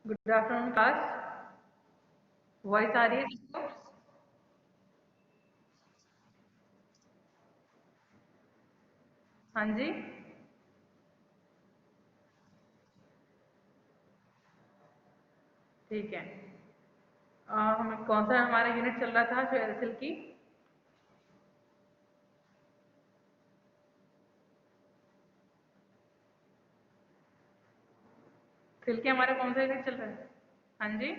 Good afternoon class. Voice आ रही है किसको? हाँ जी। ठीक है। हमें कौन सा हमारा यूनिट चल रहा था जो एलसील की? सिल के हमारा कौन सा यूनिट चल रहा है? हाँ जी।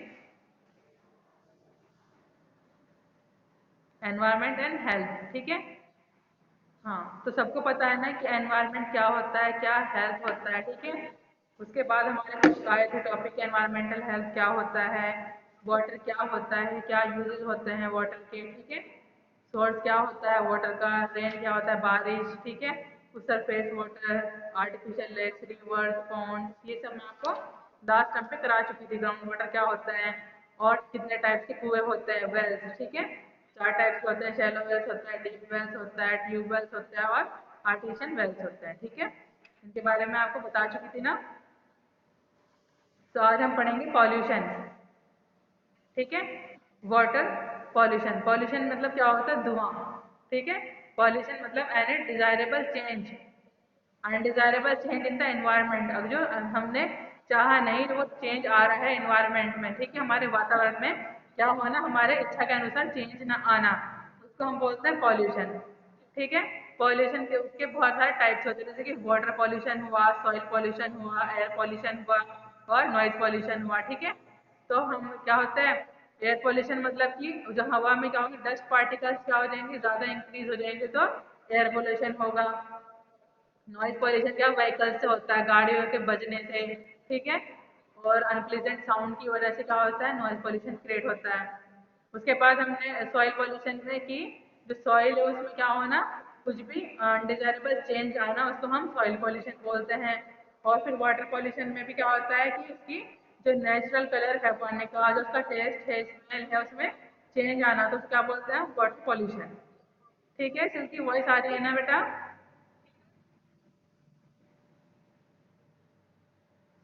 एनवायरनमेंट एंड हेल्थ, ठीक है। हाँ, तो सबको पता है ना कि एनवायरनमेंट क्या होता है, क्या हेल्थ होता है, ठीक है। उसके बाद हमारे कुछ आए थे टॉपिक, एनवायरमेंटल हेल्थ क्या होता है, वाटर क्या होता है, क्या यूजेस होते हैं वाटर के, ठीक है। सोर्स क्या होता है वाटर का, रेन क्या होता है, बारिश, ठीक है। Surface water, artificial lakes, rivers, pond, ये सब मैं आपको लास्ट टाइम पे करा चुकी थी। ग्राउंड वाटर क्या होता है और कितने टाइप के कुएं होते हैं, वेल्स, ठीक है। चार टाइप्स होते हैं, शैलो वेल्स होता है, डीप वेल्स होता है, ट्यूब वेल्स होता है और आर्टिफिशियल वेल्स होता है, ठीक है। इनके बारे में आपको बता चुकी थी ना। तो आज हम पढ़ेंगे पॉल्यूशन, ठीक है। वाटर पॉल्यूशन, पॉल्यूशन मतलब क्या होता है, धुआं, ठीक है। पॉल्यूशन मतलब any desirable change, undesirable change in the environment. अब जो हमने चाहा नहीं वो चेंज आ रहा है एनवायरनमेंट में, ठीक है, हमारे वातावरण में क्या होना, हमारे इच्छा के अनुसार चेंज ना आना, उसको हम बोलते हैं पॉल्यूशन, ठीक है। पॉल्यूशन के उसके बहुत सारे टाइप्स होते हैं, जैसे कि वाटर पॉल्यूशन हुआ, सॉइल पॉल्यूशन हुआ, एयर पॉल्यूशन हुआ और नॉइज पॉल्यूशन हुआ, ठीक है। तो हम क्या होता है, एयर पॉल्यूशन मतलब कि जो हवा में क्या होंगे, डस्ट पार्टिकल्स क्या हो जाएंगे, ज़्यादा इंक्रीज हो जाएंगे तो एयर पोल्यूशन होगा। नॉइज पॉल्यूशन क्या व्हीकल से होता है, गाड़ियों के बजने से, ठीक है। और अनप्लीजेंट साउंड की वजह से क्या होता है, नॉइज पॉल्यूशन क्रिएट होता है। उसके बाद हमने सॉइल पॉल्यूशन में कि जो सॉइल है उसमें क्या होना, कुछ भी अनडिजायरेबल चेंज आना, उसको हम सॉइल पॉल्यूशन बोलते हैं। और फिर वाटर पॉल्यूशन में भी क्या होता है कि उसकी जो नेचुरल कलर है पानी का, जो उसका टेस्ट है, स्मेल है, उसमें चेंज आना, तो उसको क्या बोलते हैं, वाटर पॉल्यूशन, ठीक है। सिल्की वॉइस आ रही है ना बेटा?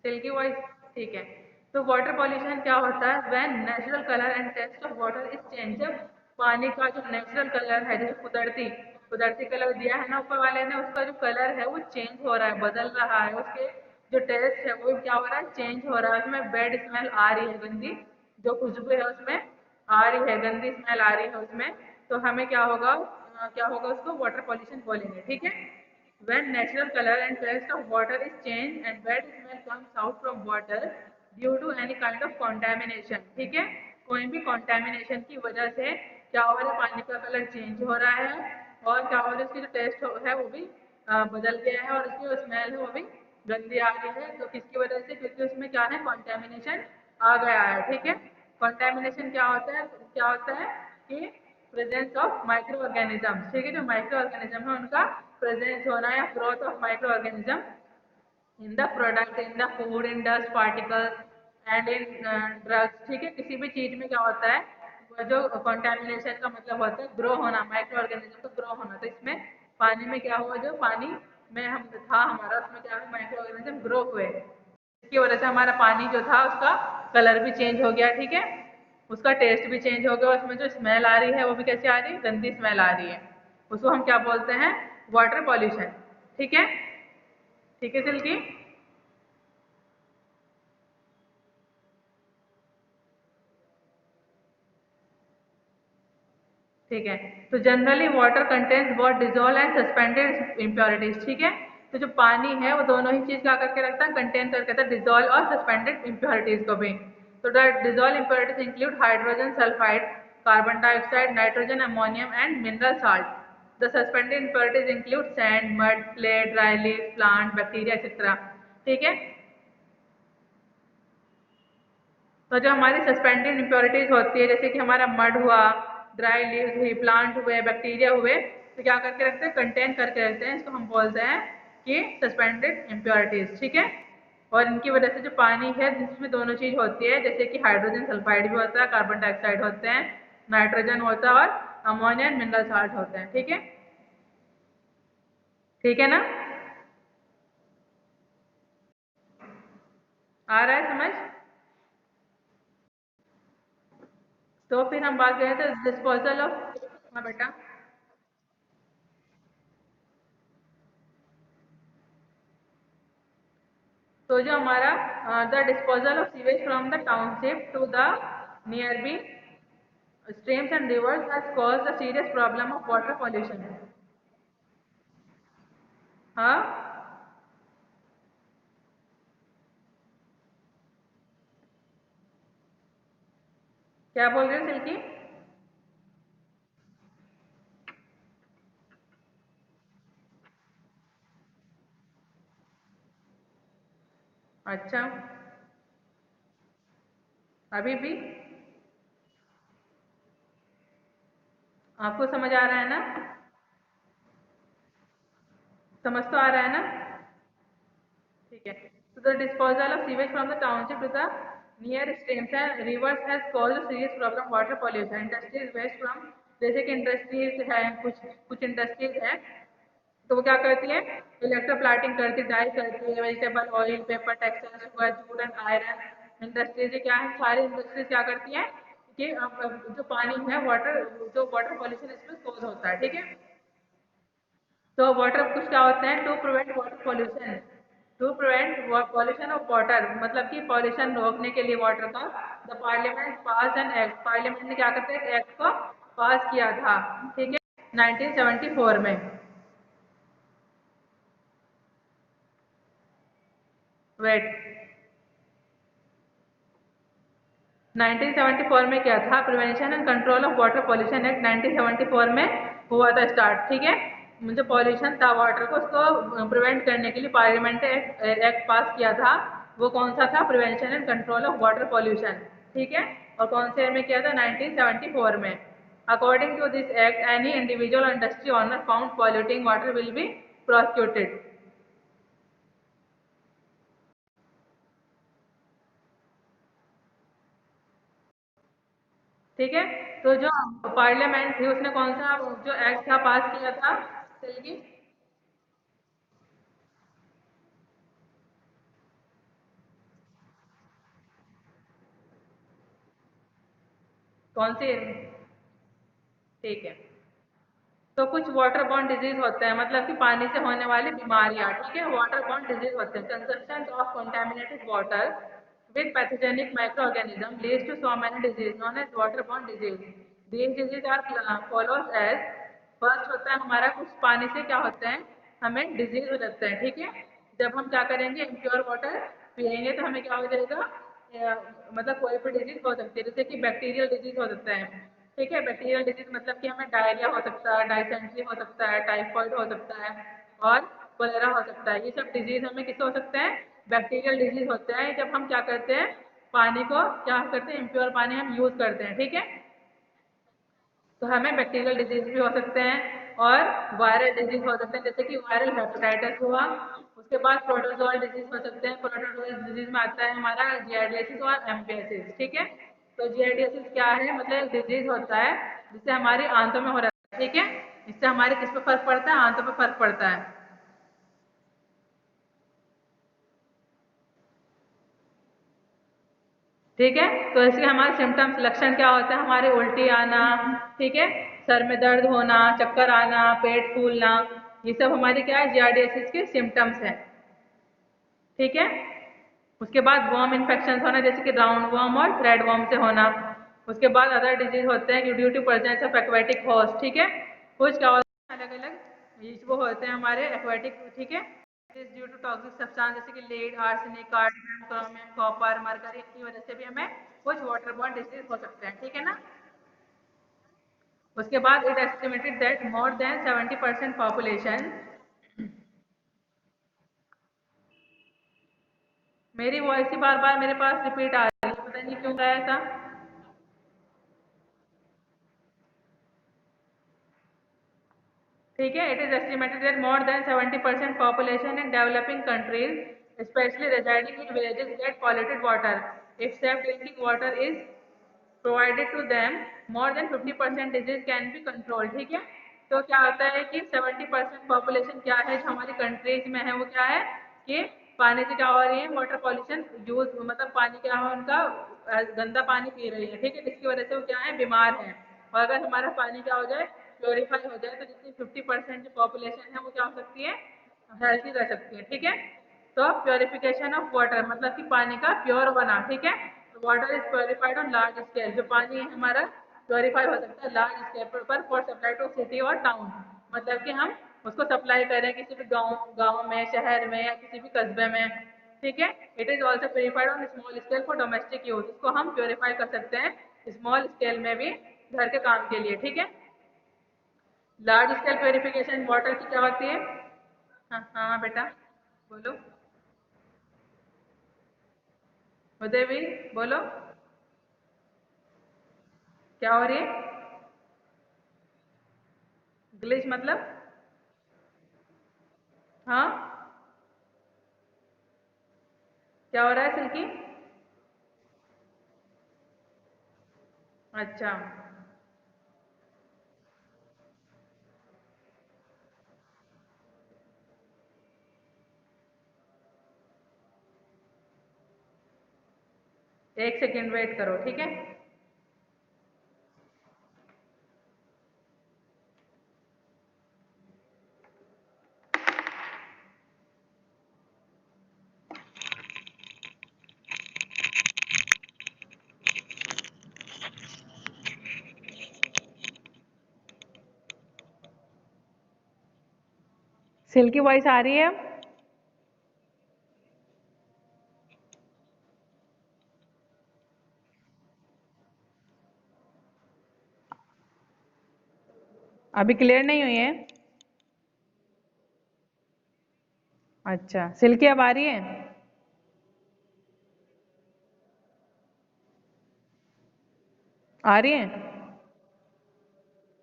सिल्की वॉइस, ठीक है। तो वाटर पॉल्यूशन क्या होता है, when natural colour and taste of water is change. जब पानी का जो नेचुरल कलर है, जैसे कुदरती कुदरती कलर दिया है ना ऊपर वाले ने, उसका जो कलर है वो चेंज हो रहा है, बदल रहा है, उसके जो टेस्ट है वो क्या हो रहा है, चेंज हो रहा है, उसमें बैड स्मेल आ रही है, गंदी जो खुशबू है उसमें आ रही है, गंदी स्मेल आ रही है उसमें। तो हमें क्या होगा, क्या होगा, उसको वाटर पॉल्यूशन बोलेंगे, ठीक है। When natural color and taste of water is changed and bad smell comes out from water due to any kind of contamination, ठीक है। कोई भी contamination की वजह से क्या हो रहा है, पानी का कलर चेंज हो रहा है और क्या हो रहा है, उसकी जो टेस्ट है वो भी बदल गया है और उसकी जो स्मेल है वो भी गंदी आ रही है। तो किसकी वजह से, क्योंकि उसमें क्या है, कंटेमिनेशन आ गया है, ठीक है। कंटेमिनेशन क्या होता है कि प्रेजेंस ऑफ माइक्रो ऑर्गेनिज्म, ठीक है। जो माइक्रो ऑर्गेनिज्म है उनका प्रेजेंस होना या growth of micro organism in the product, in the food, in dust particles and in drugs, ठीक है। किसी भी चीज में क्या होता है, वो जो कंटेमिनेशन का मतलब होता है ग्रो होना, माइक्रो ऑर्गेनिज्म का ग्रो होना। तो इसमें पानी में क्या हुआ, जो पानी में हम था हमारा, उसमें क्या है, माइक्रो ऑर्गेनिज्म ग्रो हुए, इसकी वजह से हमारा पानी जो था उसका कलर भी चेंज हो गया, ठीक है। उसका टेस्ट भी चेंज हो गया, उसमें जो स्मेल आ रही है वो भी कैसी आ रही है, गंदी स्मेल आ रही है। उसको हम क्या बोलते हैं, वाटर पॉल्यूशन, ठीक है। ठीक है सिल्की? ठीक है। तो जनरली वाटर कंटेन्स बहुत डिजोल्व एंड सस्पेंडेड इम्प्योरिटीज, ठीक है। तो जो पानी है वो दोनों ही चीज क्या करके रखता है, कंटेन करके रखता है, डिजोल्व और सस्पेंडेड इम्प्योरिटीज को भी। तो the dissolve impurities include hydrogen sulphide, carbon dioxide, nitrogen, ammonium and mineral salt. The suspended impurities include sand, mud, clay, dry leaf, plant, bacteria etcetera, ठीक है। तो जो हमारी सस्पेंडेड इम्प्योरिटीज होती है, जैसे कि हमारा मड हुआ, ड्राई लीव्स हुई, प्लांट हुए, बैक्टीरिया हुए, तो क्या करके रखते हैं, कंटेन करके रखते हैं, इसको हम बोलते हैं कि सस्पेंडेड इम्प्योरिटीज, ठीक है। और इनकी वजह से जो पानी है जिसमें दोनों चीज होती है, जैसे कि हाइड्रोजन सल्फाइड भी होता है, कार्बन डाइऑक्साइड होते हैं, नाइट्रोजन होता है और अमोनिया मिनरल साल्ट होते हैं, ठीक है। ठीक है ना? आ रहा है समझ? तो फिर हम बात करें तो डिस्पोजल ऑफ, हाँ बेटा। तो जो हमारा the disposal of sewage from the township to the nearby streams and rivers has caused a serious problem of water pollution. हाँ, क्या बोल रहे हो सिल्की? अच्छा, अभी भी आपको समझ आ रहा है ना? समझ तो आ रहा है ना? ठीक है। तो the disposal of sewage from the township to the near streams and rivers has called serious problem water pollution. Industries waste from, जैसे कि इंडस्ट्रीज है, कुछ इंडस्ट्रीज है, तो वो क्या करती है? इलेक्ट्रोप्लाटिंग करती है, डाई करती है, vegetable oil, paper, textile, sugar, jute and iron industries क्या है, सारी इंडस्ट्रीज क्या करती है कि अब जो पानी है, वाटर, जो वाटर पॉल्यूशन इसमें कोज होता है, ठीक है। तो वाटर कुछ क्या होते हैं, to prevent water pollution, to prevent pollution of water, मतलब कि पॉल्यूशन रोकने के लिए वाटर का, the parliament pass an act, parliament ने क्या करते हैं, एक्ट को पास किया था, ठीक है, 1974 में। वेट, 1974 में क्या था, prevention and control of water pollution act 1974 में हुआ था स्टार्ट, ठीक है। जो पॉल्यूशन था वाटर को, उसको प्रिवेंट करने के लिए पार्लियामेंट ने एक्ट पास किया था। वो कौन सा था? Prevention and control of water pollution, ठीक है। और कौन से ईयर में किया था? 1974 में। According to this act, any individual industry owner found polluting water will be prosecuted, ठीक है। तो जो पार्लियामेंट थी उसने कौन सा जो एक्ट था पास किया था? सिल्की, कौन सी? ठीक है। तो कुछ वाटर बॉर्न डिजीज होते हैं, मतलब कि पानी से होने वाली बीमारियां, ठीक है, वाटर बॉर्न डिजीज होते हैं। Consumption of contaminated water with pathogenic microorganism leads to so many disease known as waterborne disease. These disease are follows as, first होता है हमारा, कुछ पानी से क्या होता है, हमें डिजीज हो जाता है, ठीक है। जब हम क्या करेंगे, इम्प्योर वाटर पियेंगे तो हमें क्या हो जाएगा, मतलब कोई भी डिजीज हो सकती है, जैसे कि बैक्टीरियल डिजीज हो सकता है, ठीक है। बैक्टीरियल डिजीज मतलब कि हमें डायरिया हो सकता है, डायसेंट्री हो सकता है, टाइफाइड हो सकता है, और कोलेरा हो सकता है। ये सब डिजीज हमें किससे हो सकते हैं? बैक्टीरियल डिजीज होते हैं, जब हम क्या करते हैं, पानी को क्या करते हैं, इम्प्योर पानी हम यूज करते हैं, ठीक है। तो हमें बैक्टीरियल डिजीज भी हो सकते हैं और वायरल डिजीज हो सकते हैं, जैसे कि वायरल हेपेटाइटिस हुआ। उसके बाद प्रोटोजोअल डिजीज हो सकते हैं। प्रोटोजोअल डिजीज में आता है हमारा जियार्डियासिस और एम्पियासिस, ठीक है। तो जियार्डियासिस क्या है, मतलब एक डिजीज होता है जिससे हमारी आंतों में हो रहा है, ठीक है। इससे हमारे किस पे फर्क पड़ता है? आंतों पे फर्क पड़ता है, ठीक है। तो इसके हमारे सिम्टम्स, लक्षण क्या होते हैं हमारे? उल्टी आना, ठीक है, सर में दर्द होना, चक्कर आना, पेट फूलना, ये सब हमारे क्या है, जियार्डियासिस के सिम्टम्स हैं, ठीक है। उसके बाद वर्म इन्फेक्शन होना, जैसे कि राउंड वर्म और थ्रेड वर्म से होना। उसके बाद अदर डिजीज होते हैं due to presence of aquatic host, ठीक है। कुछ क्या होता है, अलग अलग ये वो होते हैं हमारे एक्वेटिक, ठीक है। ड्यू टू टॉक्सिक सब्सटेंस, जैसे कि lead, arsenic, cadmium, chromium, copper, mercury, की वजह से भी हमें कुछ वाटरबॉर्न डिजीज हो सकते हैं, ठीक है ना। उसके बाद it estimated that more than 70% population, मेरी वॉइस ही बार बार मेरे पास रिपीट आ रही है, पता नहीं क्यों रहा है ऐसा। ठीक है, it is estimated that more than 70% population in developing countries, specially residing in villages, get polluted water. If safe drinking water is provided to them, more than 50% disease can be control, ठीक है। तो क्या होता है कि 70% population क्या है जो हमारी कंट्रीज में है, वो क्या है कि पानी से क्या हो रही है, वाटर पॉल्यूशन यूज, मतलब पानी क्या है उनका गंदा पानी पी रही है, ठीक है, जिसकी वजह से वो क्या है, बीमार है। और अगर हमारा पानी क्या हो जाए, प्योरीफाई हो जाए, तो जितनी 50% जो पॉपुलेशन है वो क्या हो सकती है, हेल्थी रह सकती है, ठीक है। तो प्योरिफिकेशन ऑफ वाटर मतलब कि पानी का प्योर बना, ठीक है। Water is purified on large scale, जो पानी है हमारा प्योरीफाई हो सकता है लार्ज स्केल पर फॉर सप्लाई टू सिटी और टाउन, मतलब कि हम उसको सप्लाई करें किसी भी गांव गांव में, शहर में या किसी भी कस्बे में, ठीक है। It is also purified on small scale for domestic use, इसको हम प्योरीफाई कर सकते हैं स्मॉल स्केल में भी, घर के काम के लिए, ठीक है। लार्ज स्केल प्योरिफिकेशन वाटर की क्या होती है? हाँ हाँ बेटा बोलो, उदय भी बोलो, क्या हो रही है? ग्लिच मतलब? हाँ, क्या हो रहा है सिल्की? अच्छा, 1 सेकेंड वेट करो, ठीक है। सिल्की वॉइस आ रही है? अभी क्लियर नहीं हुई है? अच्छा, सिल्की अब आ रही है? आ रही है?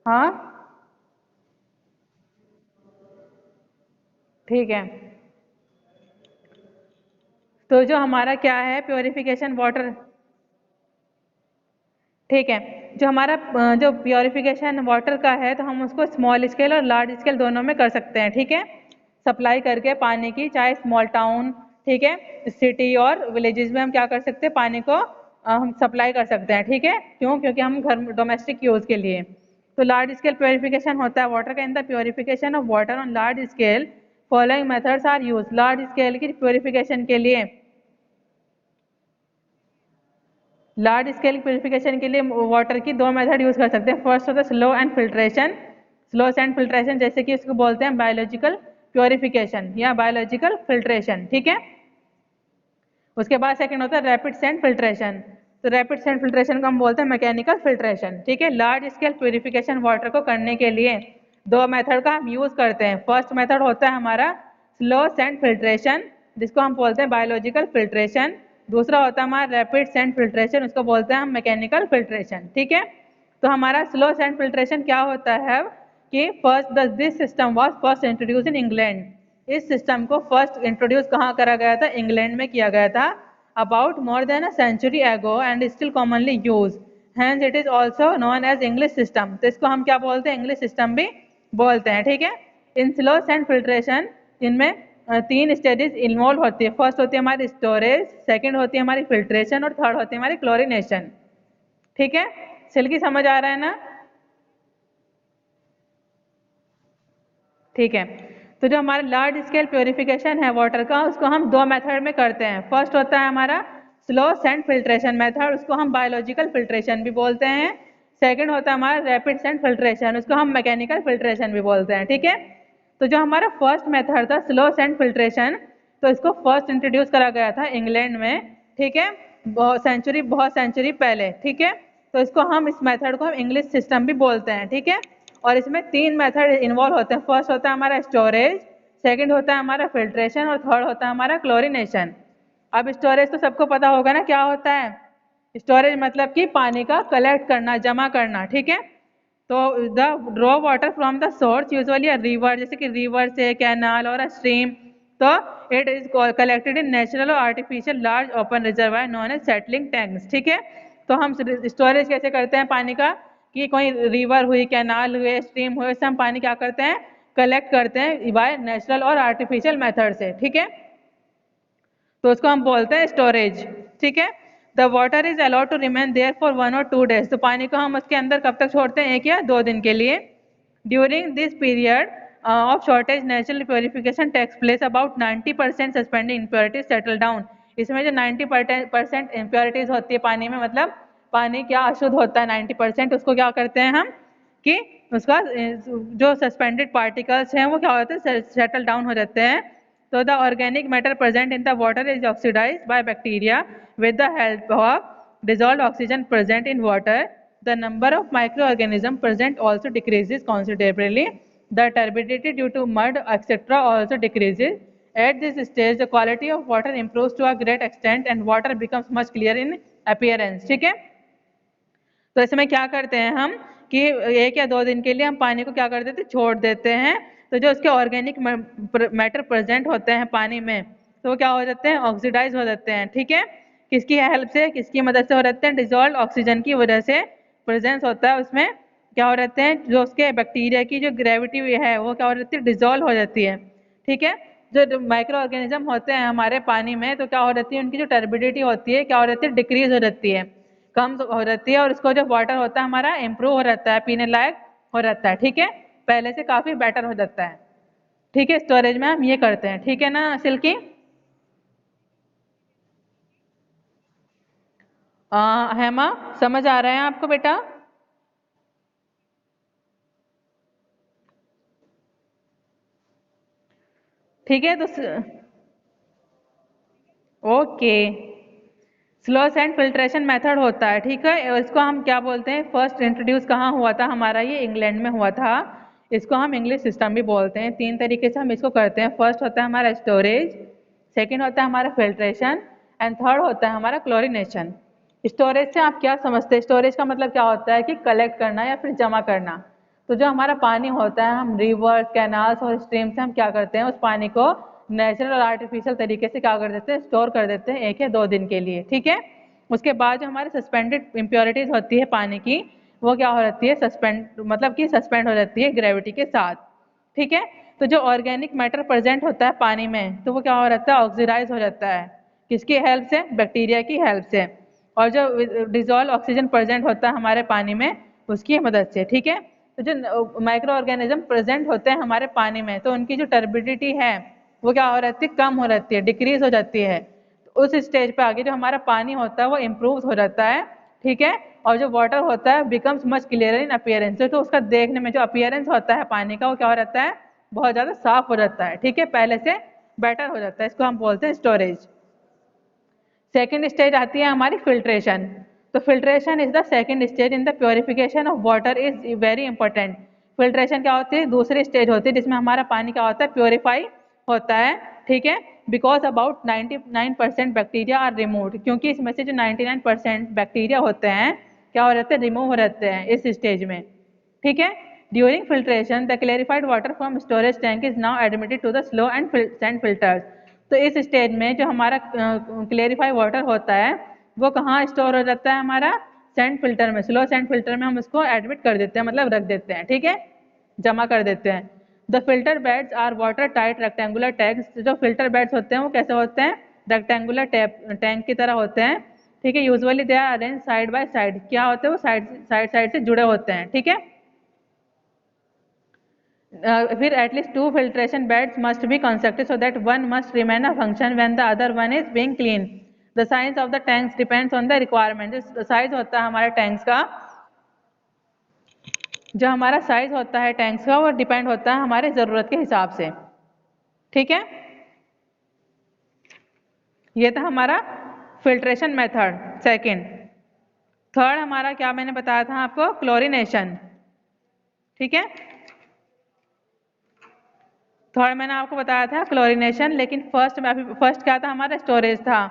हाँ, ठीक है। तो जो हमारा क्या है प्योरिफिकेशन वाटर, ठीक है, जो हमारा जो प्योरिफिकेशन वाटर का है, तो हम उसको स्मॉल स्केल और लार्ज स्केल दोनों में कर सकते हैं, ठीक है। सप्लाई करके पानी की, चाहे स्मॉल टाउन, ठीक है, सिटी और विलेजेस में हम क्या कर सकते हैं, पानी को हम सप्लाई कर सकते हैं, ठीक है। क्यों? क्योंकि हम घर डोमेस्टिक यूज के लिए। तो लार्ज स्केल प्योरिफिकेशन होता है वाटर का, in the purification of water on large scale following methods are use, large scale की प्योरिफिकेशन के लिए, लार्ज स्केल प्योरिफिकेशन के लिए वाटर की दो मेथड यूज कर सकते हैं। फर्स्ट होता है slow and filtration, slow and filtration जैसे कि इसको बोलते हैं बायोलॉजिकल प्योरिफिकेशन या बायोलॉजिकल फिल्ट्रेशन, ठीक है। उसके बाद सेकंड होता है रैपिड सेंट फिल्ट्रेशन, तो रैपिड सेंट फिल्ट्रेशन को हम बोलते हैं मैकेनिकल फिल्ट्रेशन, ठीक है। लार्ज स्केल प्योरिफिकेशन वाटर को करने के लिए दो मेथड का हम यूज करते हैं। फर्स्ट मेथड होता है हमारा स्लो सेंट फिल्ट्रेशन, जिसको हम बोलते हैं बायोलॉजिकल फिल्ट्रेशन। दूसरा होता है हमारा रैपिड सेंट फिल्ट्रेशन, उसको बोलते हैं हम मैकेनिकल फिल्ट्रेशन, ठीक है। तो हमारा स्लो सेंट फिल्ट्रेशन क्या होता है कि first this system was first introduce in England, इस सिस्टम को फर्स्ट इंट्रोड्यूस कहाँ करा गया था? इंग्लैंड में किया गया था, about more than a century ago and still commonly use, hence it is also known as English system. तो इसको हम क्या बोलते हैं? इंग्लिश सिस्टम भी बोलते हैं, ठीक है। इन स्लो सेंट फिल्ट्रेशन इनमें तीन स्टेजेस इन्वॉल्व होती है। फर्स्ट होती है हमारी स्टोरेज, सेकंड होती है हमारी फिल्ट्रेशन और थर्ड होती है हमारी क्लोरिनेशन, ठीक है। सिल्की समझ आ रहा है ना? ठीक है। तो जो हमारा लार्ज स्केल प्योरिफिकेशन है वाटर का, उसको हम दो मेथड में करते हैं। फर्स्ट होता है हमारा स्लो सेंट फिल्ट्रेशन मेथड, उसको हम बायोलॉजिकल फिल्ट्रेशन भी बोलते हैं। सेकंड होता है हमारा रैपिड सेंट फिल्ट्रेशन, उसको हम मैकेनिकल फिल्ट्रेशन भी बोलते हैं, ठीक है। तो जो हमारा फर्स्ट मेथड था स्लो सेंट फिल्ट्रेशन, तो इसको फर्स्ट इंट्रोड्यूस करा गया था इंग्लैंड में, ठीक है, बहुत सेंचुरी पहले, ठीक है। तो इसको हम इस मेथड को हम इंग्लिश सिस्टम भी बोलते हैं, ठीक है। और इसमें तीन मेथड इन्वॉल्व होते हैं। फर्स्ट होता है हमारा स्टोरेज, सेकंड होता है हमारा फिल्ट्रेशन और थर्ड होता है हमारा क्लोरिनेशन। अब स्टोरेज तो सबको पता होगा ना क्या होता है? स्टोरेज मतलब कि पानी का कलेक्ट करना, जमा करना, ठीक है। तो the draw water from the source usually a river, जैसे कि रिवर से, कैनाल और अ स्ट्रीम, तो it is collected in natural और artificial large open reservoir known as settling tanks, ठीक है। तो हम स्टोरेज कैसे करते हैं पानी का कि कोई रिवर हुई, कैनाल हुए, स्ट्रीम हुए, इससे हम पानी क्या करते हैं? कलेक्ट करते हैं बाय नेचुरल और आर्टिफिशियल मेथड से, ठीक है। तो उसको हम बोलते हैं स्टोरेज, ठीक है। The water is allowed to remain there for 1 or 2 days, तो पानी को हम उसके अंदर कब तक छोड़ते हैं, 1 या 2 दिन के लिए. During this period of shortage natural purification takes place, about 90% suspended impurities settle down. इसमें जो 90% इम्प्योरिटीज होती है पानी में, मतलब पानी क्या अशुद्ध होता है 90%, उसको क्या करते हैं हम कि उसका जो सस्पेंडेड पार्टिकल्स हैं वो क्या होते हैं, सेटल डाउन हो जाते हैं. So the organic matter present in the water is oxidized by bacteria with the help of dissolved oxygen present in water. The number of microorganisms present also decreases considerably. The turbidity due to mud, etc. also decreases. At this stage, the quality of water improves to a great extent and water becomes much clearer in appearance. ठीक है, तो इसमें क्या करते हैं हम कि 1 या 2 दिन के लिए हम पानी को क्या कर देते हैं, छोड़ देते हैं. तो जो उसके ऑर्गेनिक मैटर प्रेजेंट होते हैं पानी में, तो वो क्या हो जाते हैं, ऑक्सीडाइज हो जाते हैं. ठीक है, किसकी हेल्प से, किसकी मदद से हो जाते हैं, डिजोल्व ऑक्सीजन की वजह से प्रेजेंस होता है उसमें. क्या हो जाते हैं, जो उसके बैक्टीरिया की जो ग्रेविटी है वो क्या हो जाती है, डिजोल्व हो जाती है. ठीक है, जो माइक्रो ऑर्गेनिज्म होते हैं हमारे पानी में, तो क्या हो जाती है, उनकी जो टर्बिडिटी होती है क्या हो जाती है, डिक्रीज हो जाती है, कम हो जाती है. और उसको जो वाटर होता है हमारा इम्प्रूव हो जाता है, पीने लायक हो जाता है. ठीक है, पहले से काफी बेटर हो जाता है. ठीक है, स्टोरेज में हम ये करते हैं. ठीक है ना सिल्की? हेमा, समझ आ रहा है आपको बेटा? ठीक है, तो okay, slow sand filtration method होता है. ठीक है, इसको हम क्या बोलते हैं, फर्स्ट इंट्रोड्यूस कहाँ हुआ था हमारा, ये इंग्लैंड में हुआ था. इसको हम इंग्लिश सिस्टम भी बोलते हैं. 3 तरीके से हम इसको करते हैं. फर्स्ट होता है हमारा स्टोरेज, सेकंड होता है हमारा फिल्ट्रेशन, एंड थर्ड होता है हमारा क्लोरिनेशन. स्टोरेज से आप क्या समझते हैं, स्टोरेज का मतलब क्या होता है कि कलेक्ट करना या फिर जमा करना. तो जो हमारा पानी होता है, हम रिवर्स, कैनाल्स और स्ट्रीम से हम क्या करते हैं, उस पानी को नेचुरल और आर्टिफिशियल तरीके से क्या कर देते हैं, स्टोर कर देते हैं 1 या 2 दिन के लिए. ठीक है, उसके बाद जो हमारे सस्पेंडेड इम्प्योरिटीज होती है पानी की, वो क्या हो जाती है, सस्पेंड मतलब कि सस्पेंड हो जाती है ग्रेविटी के साथ. ठीक है, तो जो ऑर्गेनिक मैटर प्रेजेंट होता है पानी में, तो वो क्या हो जाता है, ऑक्सीडाइज हो जाता है. किसकी हेल्प से, बैक्टीरिया की हेल्प से. और जो डिजोल्व ऑक्सीजन प्रेजेंट होता है हमारे पानी में, उसकी मदद से. ठीक है, तो जो माइक्रो ऑर्गेनिज्म प्रेजेंट होते हैं हमारे पानी में, तो उनकी जो टर्बिडिटी है वो क्या हो जाती है, कम हो जाती है, डिक्रीज हो जाती है. तो उस स्टेज पे आगे जो हमारा पानी होता है वो इम्प्रूव हो जाता है. ठीक है, और जो वाटर होता है becomes much clear in appearance, तो उसका देखने में जो अपीयरेंस होता है पानी का, वो क्या हो जाता है, बहुत ज़्यादा साफ हो जाता है. ठीक है, पहले से बेटर हो जाता है. इसको हम बोलते हैं स्टोरेज. सेकेंड स्टेज आती है हमारी फिल्ट्रेशन. तो filtration is the second stage in the purification of water, is very important. Filtration क्या होती है, दूसरी स्टेज होती है जिसमें हमारा पानी क्या होता है, प्योरीफाई होता है. ठीक है, because about 99% bacteria are removed, क्योंकि इसमें से जो 99% बैक्टीरिया होते हैं क्या हो जाते हैं, रिमूव हो जाते हैं इस स्टेज में. ठीक है, during filtration the clarified water from storage tank is now admitted to the slow and sand filters. तो इस स्टेज में जो हमारा क्लेरिफाई वाटर होता है वो कहाँ स्टोर हो जाता है, हमारा सैंड फिल्टर में, स्लो सैंड फिल्टर में हम उसको एडमिट कर देते हैं, मतलब रख देते हैं. ठीक है, जमा कर देते हैं. The filter beds are water tight rectangular tanks. जो फिल्टर बेड्स होते हैं वो कैसे होते हैं, रेक्टेंगुलर टैंक की तरह होते हैं. ठीक है, usually they are arrange side by side. क्या होते हैं, वो साइड साइड साइड से जुड़े होते हैं. ठीक है, फिर at least 2 filtration beds must be constructed so that one must remain a function when the other one is being clean. The size of the tanks depends on the requirement. जो size होता है हमारे टैंक्स का, जो हमारा size होता है tanks का, वो डिपेंड होता है हमारे ज़रूरत के हिसाब से. ठीक है, ये था हमारा फिल्ट्रेशन मेथड सेकंड. थर्ड हमारा क्या मैंने बताया था आपको, क्लोरिनेशन. ठीक है, थर्ड मैंने आपको बताया था क्लोरिनेशन, लेकिन फर्स्ट क्या था हमारा, स्टोरेज था.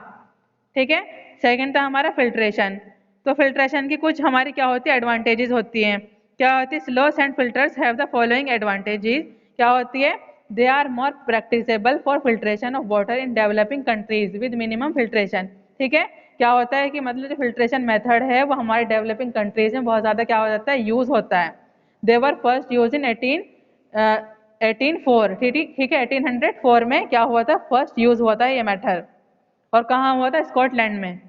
ठीक है, सेकंड था हमारा फिल्ट्रेशन. तो फिल्ट्रेशन की कुछ हमारी क्या होती है, एडवांटेजेस होती हैं. क्या होती है, slow sand filters have the following advantages. क्या होती है, they are more practicable for filtration of water in developing countries with minimum filtration. ठीक है, क्या होता है कि मतलब जो फिल्ट्रेशन मेथड है वो हमारे डेवलपिंग कंट्रीज में बहुत ज़्यादा क्या हो जाता है, यूज़ होता है. दे वर फर्स्ट यूज इन 1804. ठीक है, 1804 में क्या हुआ था, फर्स्ट यूज हुआ था ये मेथड. और कहाँ हुआ था, स्कॉटलैंड में.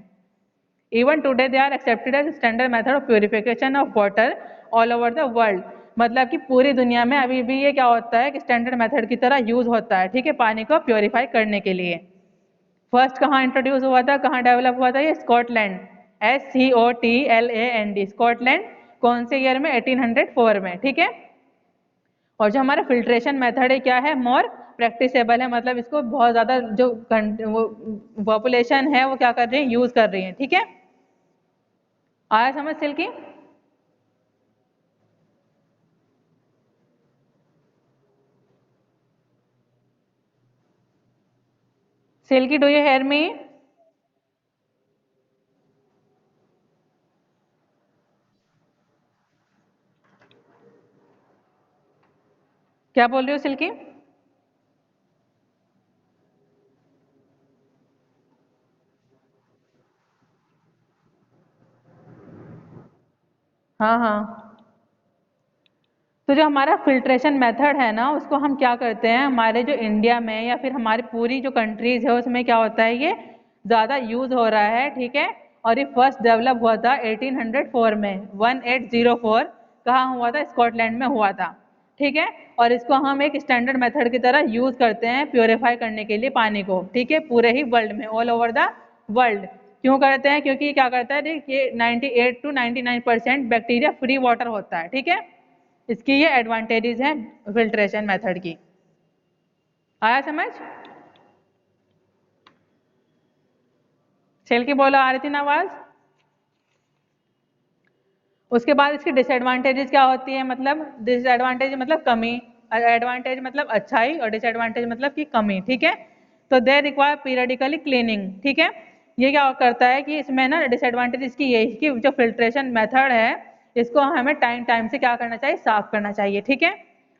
Even today they are accepted as standard method of purification of water all over the world. मतलब कि पूरी दुनिया में अभी भी ये क्या होता है कि स्टैंडर्ड मेथड की तरह यूज होता है, ठीक है, पानी को प्योरीफाई करने के लिए। फर्स्ट कहाँ इंट्रोड्यूस हुआ था, कहाँ डेवलप हुआ था, ये स्कॉटलैंड, SCOTLAND, स्कॉटलैंड। कौन से ईयर में, 1804 में, ठीक है। और जो हमारा फिल्ट्रेशन मेथड है क्या है, मोर प्रैक्टिसेबल है, मतलब इसको बहुत ज़्यादा जो पॉपुलेशन है वो क्या कर रही है, यूज कर रही है, ठीक है। आया समझ Silky? Silky, do you hear me? क्या बोल रही हो सिल्की? हाँ हाँ। तो जो हमारा फिल्ट्रेशन मेथड है ना, उसको हम क्या करते हैं, हमारे जो इंडिया में या फिर हमारी पूरी जो कंट्रीज है उसमें क्या होता है, ये ज़्यादा यूज हो रहा है, ठीक है। और ये फर्स्ट डेवलप हुआ था 1804 में, 1804। कहाँ हुआ था, स्कॉटलैंड में हुआ था, ठीक है। और इसको हम एक स्टैंडर्ड मेथड की तरह यूज करते हैं प्योरीफाई करने के लिए पानी को, ठीक है, पूरे ही वर्ल्ड में, ऑल ओवर द वर्ल्ड। क्यों करते हैं, क्योंकि क्या करता है कि 98 to 99% बैक्टीरिया फ्री वाटर होता है, ठीक है। इसकी ये एडवांटेजेस हैं फिल्ट्रेशन मेथड की। आया समझ? सेल की बोलो, आ रही थी ना आवाज? उसके बाद इसकी डिसएडवांटेजेस क्या होती है, मतलब डिसएडवांटेज मतलब कमी, एडवांटेज मतलब अच्छाई, और डिसएडवांटेज मतलब कि कमी, ठीक है। तो दे रिक्वायर पीरियडिकली क्लीनिंग, ठीक है। ये क्या करता है कि इसमें ना डिसएडवांटेज इसकी ये कि जो फिल्ट्रेशन मेथड है इसको हमें टाइम टाइम से क्या करना चाहिए, साफ करना चाहिए, ठीक है।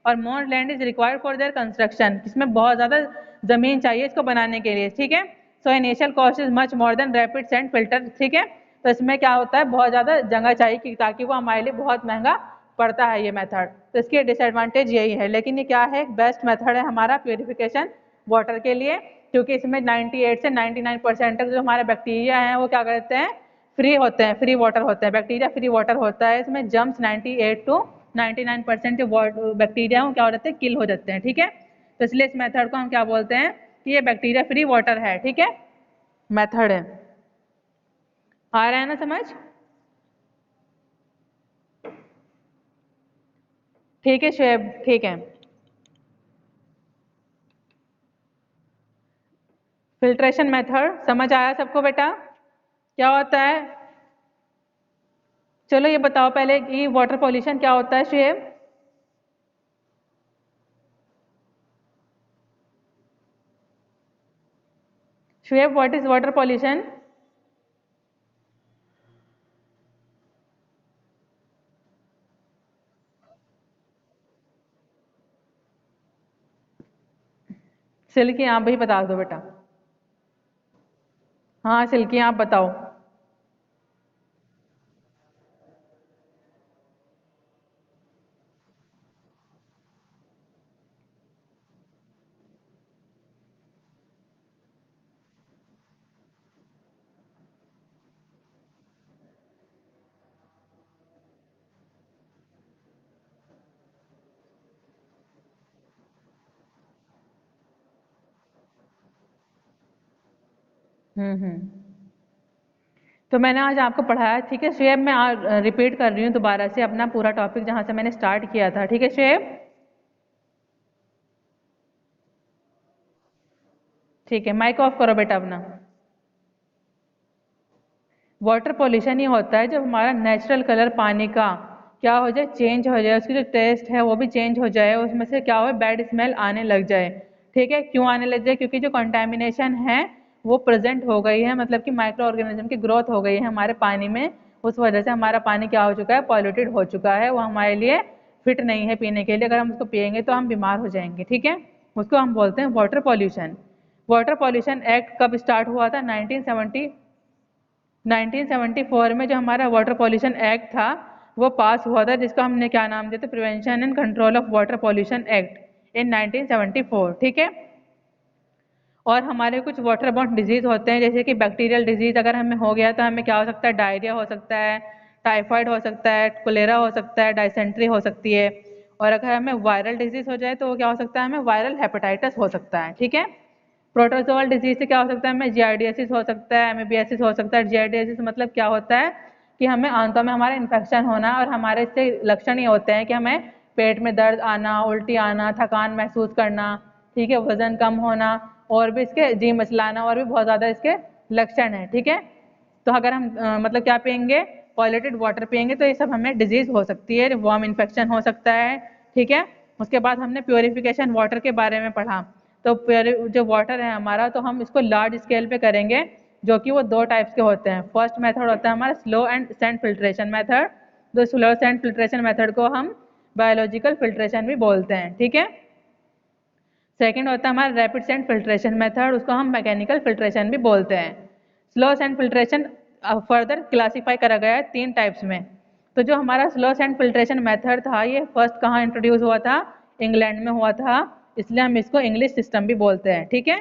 और मोर land is required for their construction, इसमें बहुत ज़्यादा ज़मीन चाहिए इसको बनाने के लिए, ठीक है। So initial cost is much more than rapid sand filter, ठीक है। तो इसमें क्या होता है, बहुत ज़्यादा जगह चाहिए कि ताकि वो हमारे लिए बहुत महंगा पड़ता है ये मेथड। तो इसकी डिसएडवांटेज यही है, लेकिन ये क्या है, एक बेस्ट मेथड है हमारा प्योरीफिकेशन वाटर के लिए, क्योंकि इसमें 98 से 99% तक जो हमारे बैक्टीरिया हैं वो क्या करते हैं, फ्री होते हैं, फ्री वाटर होते हैं, बैक्टीरिया फ्री वाटर होता है इसमें। जम्स 98 to 99% जो बैक्टीरिया हैं वो क्या हो जाते हैं, किल हो जाते हैं, ठीक है। तो इसलिए इस मेथड को हम क्या बोलते हैं कि ये बैक्टीरिया फ्री वाटर है, ठीक है, मेथड है। आ रहा है ना समझ? ठीक है शुएब, ठीक है। फिल्ट्रेशन मेथड समझ आया सबको बेटा, क्या होता है? चलो ये बताओ पहले कि वाटर पॉल्यूशन क्या होता है Shoaib? Shoaib, what is water pollution? Silky आप भी बता दो बेटा। हाँ सिल्की आप बताओ। तो मैंने आज आपको पढ़ाया, ठीक है शुएब, मैं रिपीट कर रही हूँ दोबारा से अपना पूरा टॉपिक जहाँ से मैंने स्टार्ट किया था, ठीक है शुएब? ठीक है, माइक ऑफ करो बेटा अपना। वाटर पॉल्यूशन ये होता है जब हमारा नेचुरल कलर पानी का क्या हो जाए, चेंज हो जाए, उसकी जो टेस्ट है वो भी चेंज हो जाए, उसमें से क्या हो, बैड स्मेल आने लग जाए, ठीक है। क्यों आने लग जाए, क्योंकि जो कंटेमिनेशन है वो प्रेजेंट हो गई है, मतलब कि माइक्रो ऑर्गेनिज्म की ग्रोथ हो गई है हमारे पानी में, उस वजह से हमारा पानी क्या हो चुका है, पॉल्यूटेड हो चुका है, वो हमारे लिए फिट नहीं है पीने के लिए। अगर हम उसको पियेंगे तो हम बीमार हो जाएंगे, ठीक है। उसको हम बोलते हैं water pollution. Water pollution act कब स्टार्ट हुआ था, 1974 में जो हमारा वाटर पॉल्यूशन एक्ट था वो पास हुआ था, जिसको हमने क्या नाम दिया था, prevention and control of water pollution act in 1974, ठीक है। और हमारे कुछ वाटर बॉर्न डिजीज होते हैं, जैसे कि बैक्टीरियल डिजीज अगर हमें हो गया तो हमें क्या हो सकता है, डायरिया हो सकता है, टाइफाइड हो सकता है, कोलेरा हो सकता है, डायसेंट्री हो सकती है। और अगर हमें वायरल डिजीज हो जाए तो वो क्या हो सकता है, हमें वायरल हेपेटाइटिस हो सकता है। ठीक है। प्रोटोजोअल डिजीज से क्या हो सकता है, हमें जियार्डियासिस हो सकता है, एमीबियासिस हो सकता है। जियार्डियासिस मतलब क्या होता है कि हमें आंतों में हमारा इन्फेक्शन होना, और हमारे इससे लक्षण ये होते हैं कि हमें पेट में दर्द आना, उल्टी आना, थकान महसूस करना, ठीक है, वजन कम होना, और भी इसके जी मचलाना, और भी बहुत ज़्यादा इसके लक्षण हैं। ठीक है। तो अगर हम मतलब क्या पियेंगे, पॉल्यूटेड वाटर पियेंगे तो ये सब हमें डिजीज हो सकती है, वर्म इन्फेक्शन हो सकता है। ठीक है। उसके बाद हमने प्योरिफिकेशन वाटर के बारे में पढ़ा। तो जो वाटर है हमारा, तो हम इसको लार्ज स्केल पे करेंगे, जो कि वो दो टाइप्स के होते हैं। फर्स्ट मेथड होता है हमारा slow and sand filtration method. तो स्लो सैंड फिल्ट्रेशन मेथड को हम बायोलॉजिकल फिल्ट्रेशन भी बोलते हैं। ठीक है। सेकेंड होता है हमारा रैपिड सैंड फिल्ट्रेशन मेथड, उसको हम मैकेनिकल फिल्ट्रेशन भी बोलते हैं। Slow sand filtration further classify करा गया है 3 टाइप्स में। तो जो हमारा स्लो सैंड फिल्ट्रेशन मेथड था, ये फर्स्ट कहाँ इंट्रोड्यूस हुआ था, इंग्लैंड में हुआ था, इसलिए हम इसको इंग्लिश सिस्टम भी बोलते हैं। ठीक है।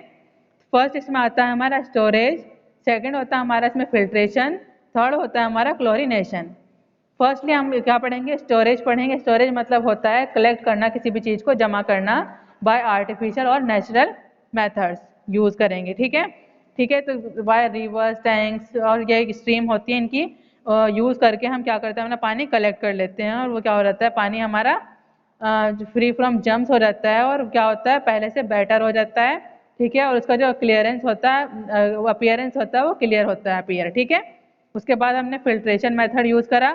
फर्स्ट इसमें आता है हमारा स्टोरेज, सेकेंड होता है हमारा इसमें फिल्ट्रेशन, थर्ड होता है हमारा क्लोरिनेशन। फर्स्टली हम क्या पढ़ेंगे, स्टोरेज पढ़ेंगे। स्टोरेज मतलब होता है कलेक्ट करना, किसी भी चीज़ को जमा करना बाय आर्टिफिशियल और नेचुरल मेथड्स यूज़ करेंगे। ठीक है। ठीक है। तो बाय रिवर्स, टैंक्स और ये स्ट्रीम होती है, इनकी यूज़ करके हम क्या करते हैं, अपना पानी कलेक्ट कर लेते हैं, और वो क्या हो जाता है, पानी हमारा फ्री फ्रॉम जम्स हो जाता है, और क्या होता है, पहले से बेटर हो जाता है। ठीक है। और उसका जो क्लियरेंस होता है, अपीयरेंस होता है, वो क्लियर होता है, अपीयर। ठीक है। उसके बाद हमने फिल्ट्रेशन मेथड यूज़ करा।